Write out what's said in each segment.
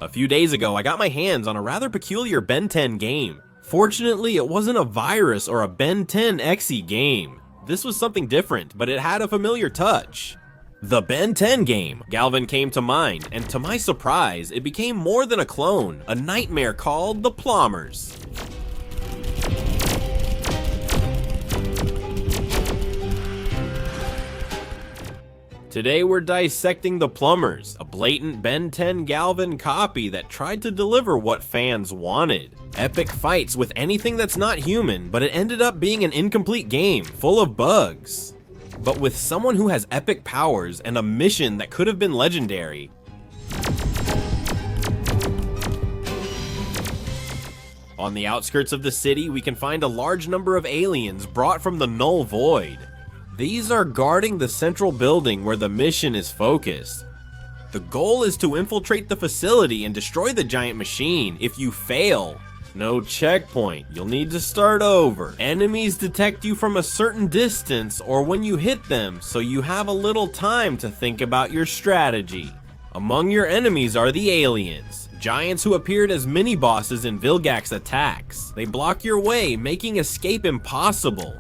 A few days ago, I got my hands on a rather peculiar Ben 10 game. Fortunately, it wasn't a virus or a Ben 10 exe game. This was something different, but it had a familiar touch. The Ben 10 game, Galvan came to mind, and to my surprise, it became more than a clone, a nightmare called the Plombers. Today we're dissecting the Plumbers, a blatant Ben 10 Galvan copy that tried to deliver what fans wanted. Epic fights with anything that's not human, but it ended up being an incomplete game, full of bugs. But with someone who has epic powers and a mission that could have been legendary. On the outskirts of the city, we can find a large number of aliens brought from the Null Void. These are guarding the central building where the mission is focused. The goal is to infiltrate the facility and destroy the giant machine. If you fail, no checkpoint, you'll need to start over. Enemies detect you from a certain distance or when you hit them, so you have a little time to think about your strategy. Among your enemies are the aliens, giants who appeared as mini-bosses in Vilgax's attacks. They block your way, making escape impossible.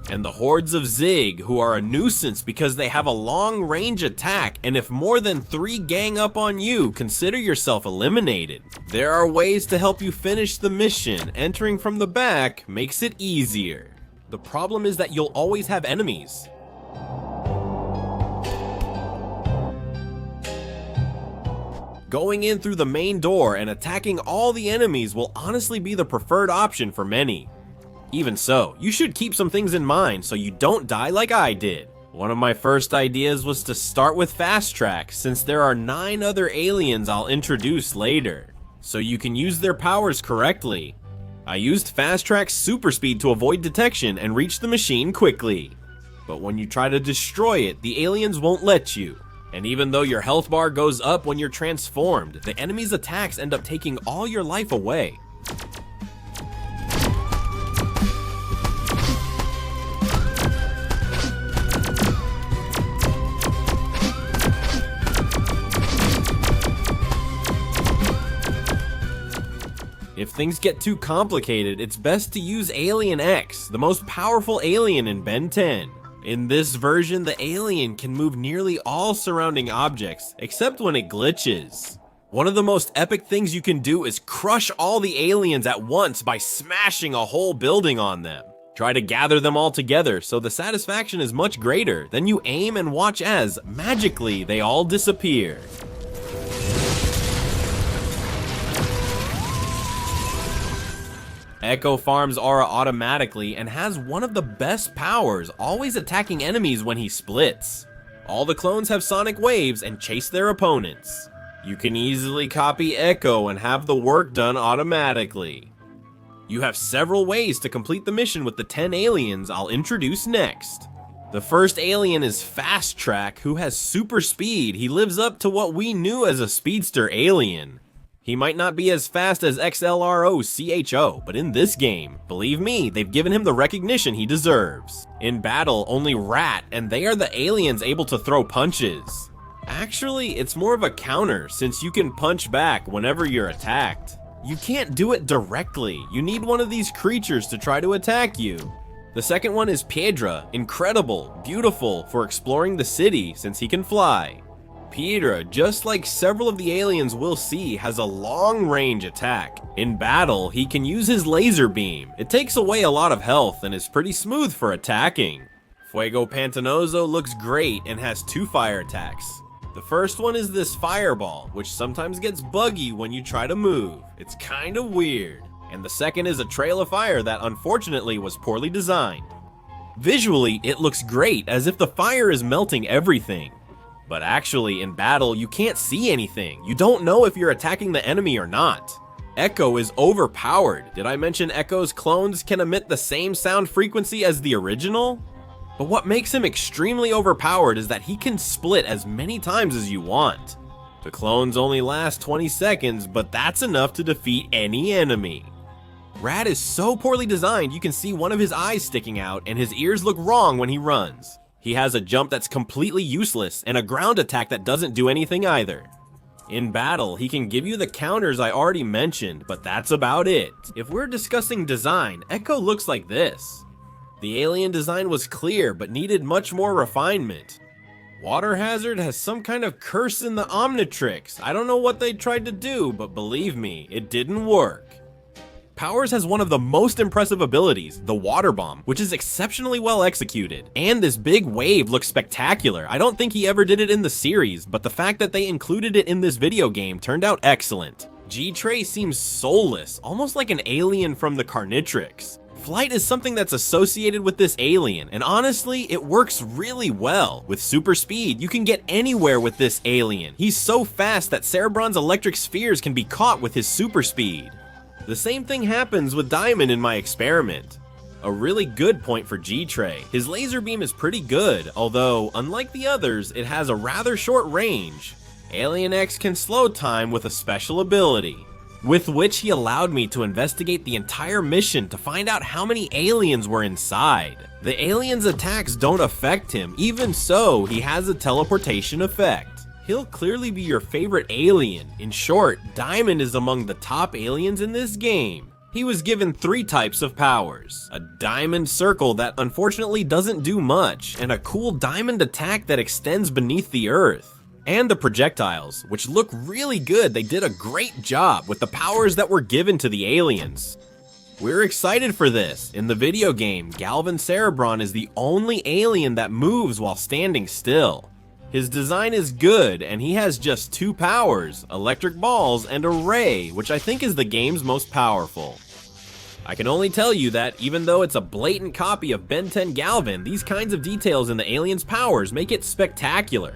And the hordes of Zig, who are a nuisance because they have a long-range attack, and if more than 3 gang up on you, consider yourself eliminated. There are ways to help you finish the mission. Entering from the back makes it easier. The problem is that you'll always have enemies. Going in through the main door and attacking all the enemies will honestly be the preferred option for many. Even so, you should keep some things in mind so you don't die like I did. One of my first ideas was to start with Fast Track, since there are 9 other aliens I'll introduce later, so you can use their powers correctly. I used Fast Track's super speed to avoid detection and reach the machine quickly. But when you try to destroy it, the aliens won't let you. And even though your health bar goes up when you're transformed, the enemy's attacks end up taking all your life away. If things get too complicated, it's best to use Alien X, the most powerful alien in Ben 10. In this version, the alien can move nearly all surrounding objects, except when it glitches. One of the most epic things you can do is crush all the aliens at once by smashing a whole building on them. Try to gather them all together so the satisfaction is much greater. Then you aim and watch as, magically, they all disappear. Echo farms aura automatically and has one of the best powers, always attacking enemies when he splits. All the clones have sonic waves and chase their opponents. You can easily copy Echo and have the work done automatically. You have several ways to complete the mission with the 10 aliens I'll introduce next. The first alien is Fast Track, who has super speed. He lives up to what we knew as a speedster alien. He might not be as fast as XLROCHO, but in this game, believe me, they've given him the recognition he deserves. In battle, only Rat, and they are the aliens able to throw punches. Actually, it's more of a counter, since you can punch back whenever you're attacked. You can't do it directly. You need one of these creatures to try to attack you. The second one is Piedra, incredible, beautiful for exploring the city since he can fly. Piedra, just like several of the aliens we'll see, has a long-range attack. In battle, he can use his laser beam. It takes away a lot of health and is pretty smooth for attacking. Fuego Pantanoso looks great and has 2 fire attacks. The first one is this fireball, which sometimes gets buggy when you try to move. It's kinda weird. And the second is a trail of fire that unfortunately was poorly designed. Visually, it looks great, as if the fire is melting everything. But actually, in battle, you can't see anything. You don't know if you're attacking the enemy or not. Echo is overpowered. Did I mention Echo's clones can emit the same sound frequency as the original? But what makes him extremely overpowered is that he can split as many times as you want. The clones only last 20 seconds, but that's enough to defeat any enemy. Rat is so poorly designed you can see one of his eyes sticking out and his ears look wrong when he runs. He has a jump that's completely useless and a ground attack that doesn't do anything either. In battle, he can give you the counters I already mentioned, but that's about it. If we're discussing design, Echo looks like this. The alien design was clear, but needed much more refinement. Water Hazard has some kind of curse in the Omnitrix. I don't know what they tried to do, but believe me, it didn't work. Powers has one of the most impressive abilities, the Water Bomb, which is exceptionally well executed. And this big wave looks spectacular. I don't think he ever did it in the series, but the fact that they included it in this video game turned out excellent. G-Tray seems soulless, almost like an alien from the Carnitrix. Flight is something that's associated with this alien, and honestly, it works really well. With super speed, you can get anywhere with this alien. He's so fast that Cerebron's electric spheres can be caught with his super speed. The same thing happens with Diamond in my experiment. A really good point for G-Tray. His laser beam is pretty good, although, unlike the others, it has a rather short range. Alien X can slow time with a special ability, with which he allowed me to investigate the entire mission to find out how many aliens were inside. The aliens' attacks don't affect him, even so, he has a teleportation effect. He'll clearly be your favorite alien. In short, Diamond is among the top aliens in this game. He was given 3 types of powers: a diamond circle that unfortunately doesn't do much, and a cool diamond attack that extends beneath the earth. And the projectiles, which look really good. They did a great job with the powers that were given to the aliens. We're excited for this. In the video game, Galvan Cerebron is the only alien that moves while standing still. His design is good, and he has just 2 powers, electric balls and a ray, which I think is the game's most powerful. I can only tell you that even though it's a blatant copy of Ben 10 Galvan, these kinds of details in the alien's powers make it spectacular.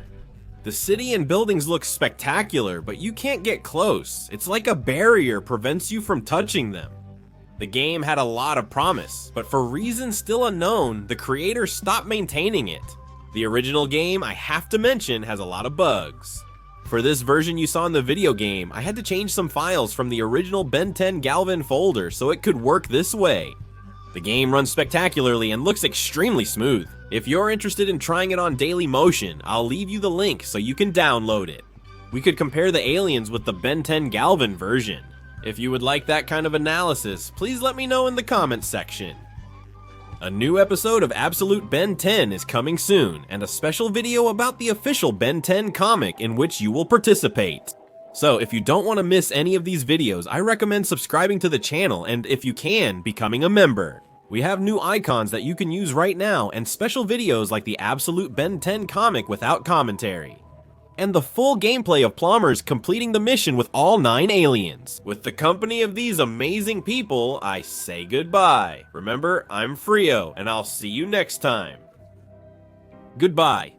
The city and buildings look spectacular, but you can't get close. It's like a barrier prevents you from touching them. The game had a lot of promise, but for reasons still unknown, the creator stopped maintaining it. The original game, I have to mention, has a lot of bugs. For this version you saw in the video game, I had to change some files from the original Ben 10 Galvan folder so it could work this way. The game runs spectacularly and looks extremely smooth. If you're interested in trying it on Daily Motion, I'll leave you the link so you can download it. We could compare the aliens with the Ben 10 Galvan version. If you would like that kind of analysis, please let me know in the comments section. A new episode of Absolute Ben 10 is coming soon, and a special video about the official Ben 10 comic in which you will participate. So if you don't want to miss any of these videos, I recommend subscribing to the channel and, if you can, becoming a member. We have new icons that you can use right now and special videos like the Absolute Ben 10 comic without commentary. And the full gameplay of Plumbers completing the mission with all 9 aliens. With the company of these amazing people, I say goodbye. Remember, I'm Frio, and I'll see you next time. Goodbye.